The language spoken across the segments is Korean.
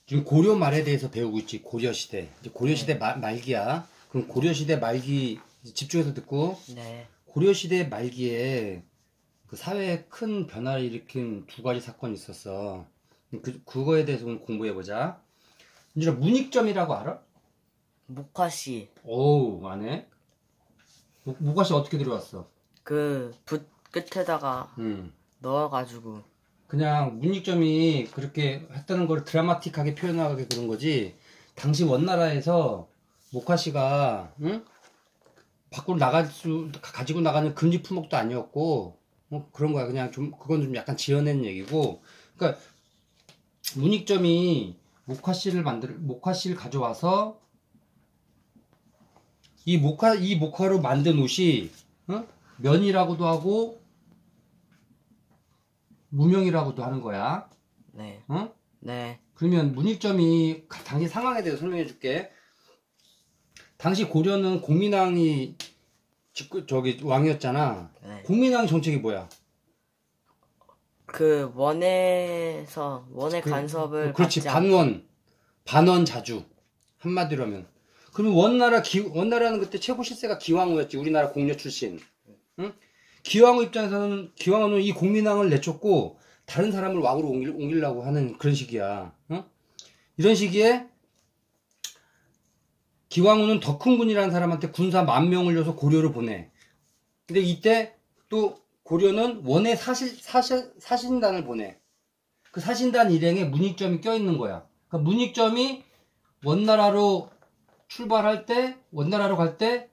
지금 고려 말에 대해서 배우고 있지. 고려시대. 이제 고려시대 말기야. 그럼 고려시대 말기 집중해서 듣고. 네. 고려시대 말기에 그 사회에 큰 변화를 일으킨 두 가지 사건이 있었어. 그거에 대해서 오늘 공부해보자. 이제 문익점이라고 알아? 목화씨. 오우, 안 해? 목화씨 어떻게 들어왔어? 그 붓 끝에다가 넣어가지고. 그냥 문익점이 그렇게 했다는 걸 드라마틱하게 표현하게 그런 거지. 당시 원나라에서 목화씨가 밖으로 가지고 나가는 금지 품목도 아니었고, 뭐 그런 거야. 그냥 좀, 그건 좀 약간 지어낸 얘기고. 그러니까, 문익점이 목화씨를 가져와서, 이 목화로 만든 옷이, 면이라고도 하고, 무명이라고도 하는 거야. 네. 어? 네. 그러면 문익점이 당시 상황에 대해서 설명해 줄게. 당시 고려는 공민왕이 왕이었잖아. 네. 공민왕 정책이 뭐야? 그 원의 간섭을 그렇지. 받지 않- 반원 자주. 한마디로 하면. 그러면 원나라는 그때 최고 실세가 기왕후였지. 우리나라 공려 출신. 응? 기왕후 입장에서는 기왕후는 이 공민왕을 내쫓고 다른 사람을 왕으로 옮기려고 하는 그런 시기야. 응? 이런 시기에 기왕후는 덕훈군이라는 사람한테 군사 10,000명을 줘서 고려를 보내. 근데 이때 또 고려는 원의 사신단을 보내. 그 사신단 일행에 문익점이 껴있는 거야. 그러니까 문익점이 원나라로 갈 때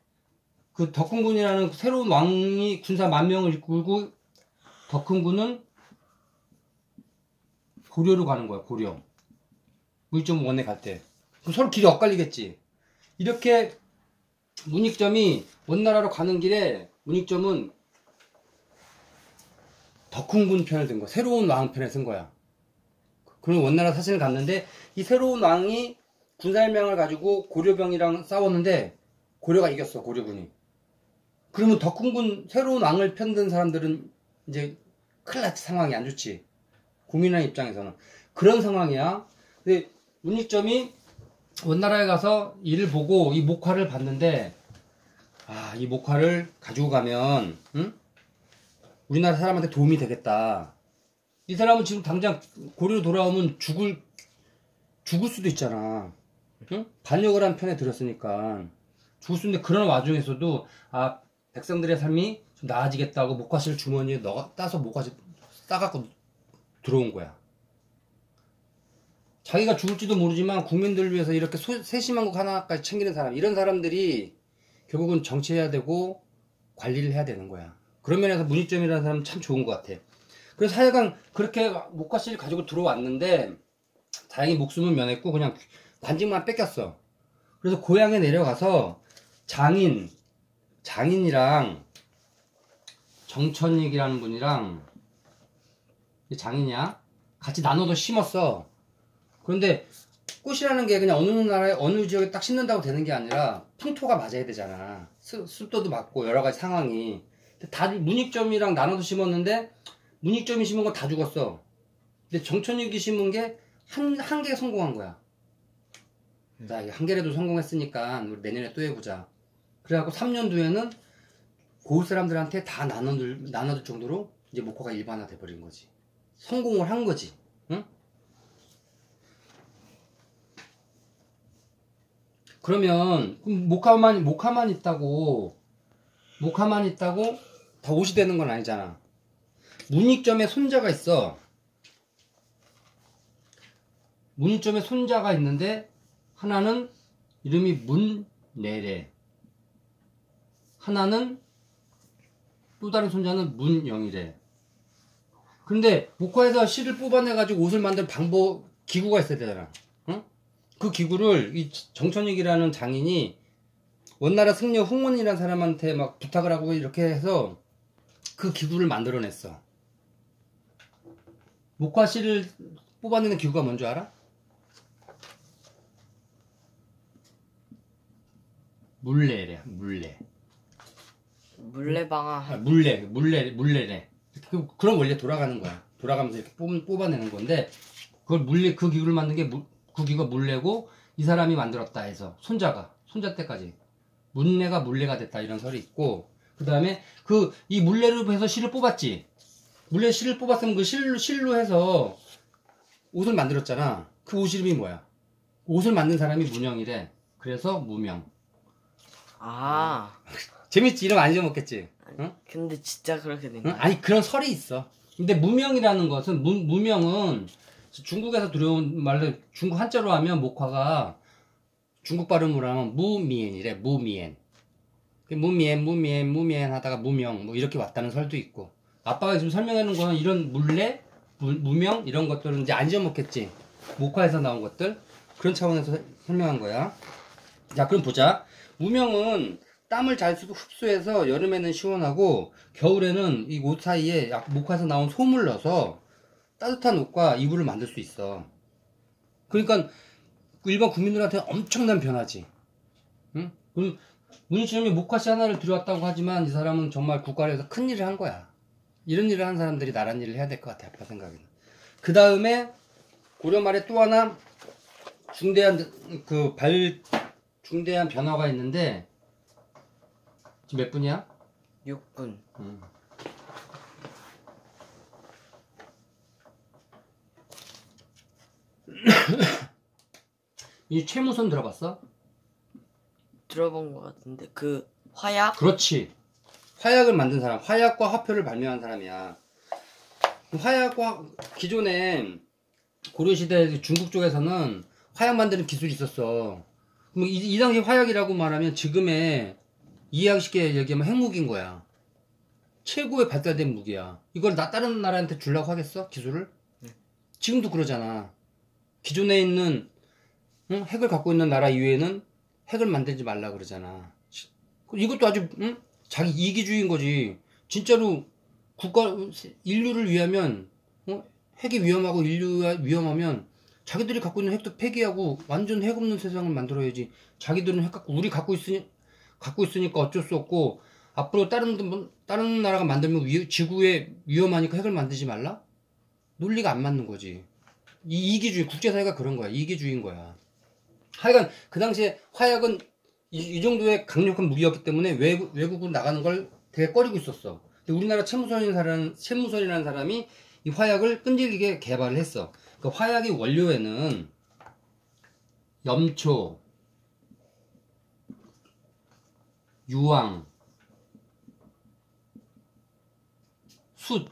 그 덕훈군이라는 새로운 왕이 군사 10,000명을 이끌고 덕훈군은 고려로 가는 거야. 고려. 문익점 원에 갈 때. 그럼 서로 길이 엇갈리겠지. 이렇게 문익점이 원나라로 가는 길에 문익점은 덕훈군 편을 든 거야. 새로운 왕 편에 쓴 거야. 그럼 원나라 사신을 갔는데 이 새로운 왕이 군사열명을 가지고 고려병이랑 싸웠는데 고려가 이겼어. 고려군이. 그러면 덕훈군 새로운 왕을 편든 사람들은 이제 큰일 났지. 상황이 안 좋지. 국민의 입장에서는 그런 상황이야. 근데 문익점이 원나라에 가서 이를 보고 이 목화를 봤는데 이 목화를 가지고 가면 우리나라 사람한테 도움이 되겠다. 이 사람은 지금 당장 고려로 돌아오면 죽을 수도 있잖아. 응? 반역을 한 편에 들었으니까 죽을 수 있는데 그런 와중에서도 백성들의 삶이 좀 나아지겠다고 목화씨를 주머니에 따서 목화씨 싸갖고 들어온 거야. 자기가 죽을지도 모르지만 국민들을 위해서 이렇게 세심한 것 하나까지 챙기는 사람, 이런 사람들이 결국은 정치해야 되고 관리를 해야 되는 거야. 그런 면에서 문익점이라는 사람은 참 좋은 것 같아. 그래서 하여간 그렇게 목화씨를 가지고 들어왔는데 다행히 목숨은 면했고 그냥 관직만 뺏겼어. 그래서 고향에 내려가서 장인이랑 정천익이라는 분이랑 장인이야 같이 나눠서 심었어. 그런데 꽃이라는 게 그냥 어느 나라에 어느 지역에 딱 심는다고 되는 게 아니라 풍토가 맞아야 되잖아. 습도도 맞고 여러 가지 상황이. 다 문익점이랑 나눠서 심었는데 문익점이 심은 건 다 죽었어. 근데 정천익이 심은 게 한 개 성공한 거야. 자, 한 개라도 성공했으니까 우리 내년에 또 해보자. 그래갖고 3년 뒤에는 고을 사람들한테 다 나눠줄 정도로 이제 목화가 일반화 돼버린 거지. 성공을 한 거지. 응? 그러면 목화만 있다고 다 옷이 되는 건 아니잖아. 문익점에 손자가 있어. 문익점에 손자가 있는데 하나는 이름이 문내래, 하나는 또 다른 손자는 문영이래. 근데 목화에서 실을 뽑아내가지고 옷을 만드는 기구가 있어야 되잖아. 응? 그 기구를 이 정천익이라는 장인이 원나라 승려 홍원이라는 사람한테 막 부탁을 하고 이렇게 해서 그 기구를 만들어냈어. 목화 실을 뽑아내는 기구가 뭔지 알아? 물레래. 물레방아. 물레래. 그럼 원래 돌아가는 거야. 돌아가면서 이렇게 뽑아내는 건데, 그 기구를 만든 게 국유가 물레고 이 사람이 만들었다 해서 손자 때까지 문례가 물레가 됐다 이런 설이 있고, 그 다음에 이 물레로 해서 실을 뽑았지. 물레 실을 뽑았으면 그 실로 해서 옷을 만들었잖아. 그 옷 이름이 뭐야? 옷을 만든 사람이 문영이래. 그래서 무명. 아. 재밌지? 이름 안 잊어먹겠지? 응? 근데 진짜 그렇게 된 응? 거야? 아니 그런 설이 있어. 근데 무명이라는 것은 무명은 중국에서 들어온 말로 중국 한자로 하면 목화가 중국 발음으로 하면 무미엔이래. 무미엔. 무미엔 하다가 무명 뭐 이렇게 왔다는 설도 있고. 아빠가 지금 설명하는 거는 이런 물레, 무명 이런 것들은 이제 안 잊어먹겠지. 목화에서 나온 것들 그런 차원에서 설명한 거야. 자, 그럼 보자. 무명은 땀을 잘 흡수해서 여름에는 시원하고 겨울에는 이 옷 사이에 목화에서 나온 솜을 넣어서 따뜻한 옷과 이불을 만들 수 있어. 그러니까 일반 국민들한테 엄청난 변화지. 응? 그럼 문희주님이 목화씨 하나를 들여왔다고 하지만 이 사람은 정말 국가에서 큰 일을 한 거야. 이런 일을 한 사람들이 나란 일을 해야 될 것 같아, 아빠 생각에는. 그 다음에 고려 말에 또 하나 중대한 변화가 있는데, 지금 몇 분이야? 6분. 이 최무선 들어봤어? 들어본 것 같은데 그 화약? 그렇지. 화약을 만든 사람, 화약과 화표를 발명한 사람이야. 화약과 기존에 고려시대 중국 쪽에서는 화약 만드는 기술이 있었어. 그럼 이 당시 화약이라고 말하면 지금의 이해하기 쉽게 얘기하면 핵무기인 거야. 최고의 발달된 무기야. 이걸 다른 나라한테 주려고 하겠어? 기술을? 지금도 그러잖아. 기존에 있는 핵을 갖고 있는 나라 이외에는 핵을 만들지 말라 그러잖아. 이것도 아주 자기 이기주의인 거지. 진짜로 인류를 위하면 핵이 위험하고 인류가 위험하면 자기들이 갖고 있는 핵도 폐기하고 완전 핵 없는 세상을 만들어야지. 자기들은 핵 갖고 우리 갖고 있으니까 어쩔 수 없고 앞으로 다른 나라가 만들면 지구에 위험하니까 핵을 만들지 말라? 논리가 안 맞는 거지. 이기주의, 국제사회가 그런 거야. 이기주의인 거야. 하여간 그 당시에 화약은 이 정도의 강력한 무기였기 때문에 외국으로 나가는 걸 되게 꺼리고 있었어. 근데 우리나라 최무선이라는 사람이 이 화약을 끈질기게 개발을 했어. 그 화약의 원료에는 염초, 유황, 숯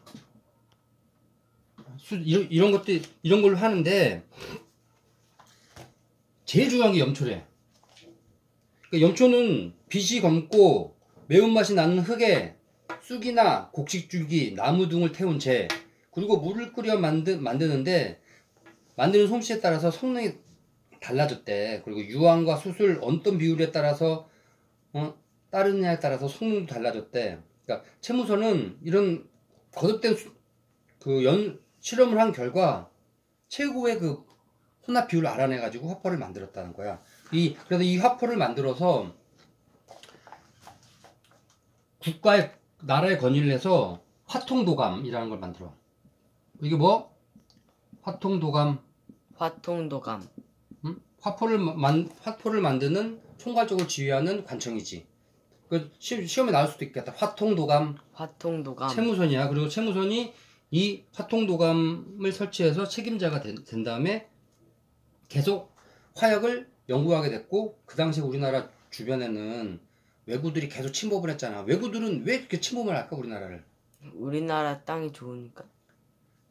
이런 것들 이런 걸로 하는데 제일 중요한 게 염초래. 그러니까 염초는 빛이 검고 매운맛이 나는 흙에 쑥이나 곡식줄기, 나무 등을 태운 채 그리고 물을 끓여 만드는데 만드는 솜씨에 따라서 성능이 달라졌대. 그리고 유황과 숯을 어떤 비율에 따라서 따르느냐에 따라서 성능도 달라졌대. 그러니까 채무선은 이런 거듭된 실험을 한 결과 최고의 그 혼합 비율을 알아내 가지고 화포를 만들었다는 거야. 그래서 이 화포를 만들어서 나라에 건의를 해서 화통도감이라는 걸 만들어. 이게 뭐? 화통도감. 화포를 만드는 총괄적으로 지휘하는 관청이지. 그 시험에 나올 수도 있겠다. 화통도감. 채무선이야. 그리고 채무선이 이 화통도감을 설치해서 책임자가 된 다음에 계속 화약을 연구하게 됐고, 그 당시 우리나라 주변에는 외구들이 계속 침범을 했잖아. 외구들은 왜 그렇게 침범을 할까, 우리나라를? 우리나라 땅이 좋으니까.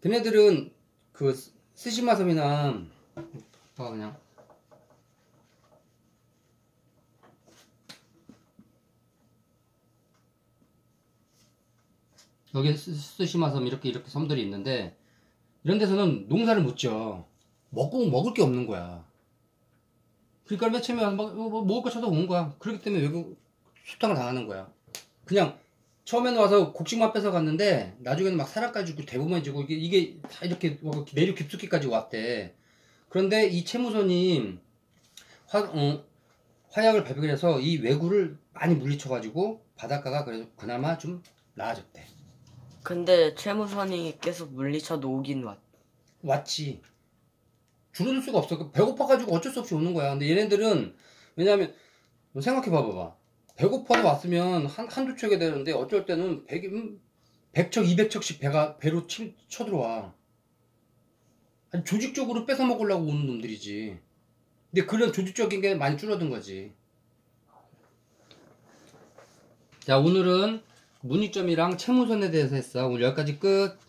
걔네들은 그 스시마섬이나 그냥 여기 스시마섬 이렇게 섬들이 있는데 이런 데서는 농사를 못 지어. 먹을 게 없는 거야. 그러니까 맨 처음에 먹을 거 찾아오는 거야. 그렇기 때문에 외국 수탕을 당하는 거야. 그냥 처음에는 와서 곡식만 뺏어 갔는데 나중에는 막 사람까지 죽고 대부분 지고 이게 다 이렇게 내륙 깊숙이까지 왔대. 그런데 이 채무선이 화약을 발견해서 이 외구를 많이 물리쳐가지고 바닷가가 그래도 그나마 좀 나아졌대. 근데 채무선이 계속 물리쳐도 오긴 왔지. 줄어들 수가 없어. 배고파가지고 어쩔 수 없이 오는 거야. 근데 얘네들은, 왜냐면, 생각해 봐봐. 배고파서 왔으면 한두 척이 되는데 어쩔 때는 100척, 200척씩 배로 쳐들어와. 아니, 조직적으로 뺏어 먹으려고 오는 놈들이지. 근데 그런 조직적인 게 많이 줄어든 거지. 자, 오늘은 문의점이랑 채무선에 대해서 했어. 오늘 여기까지 끝.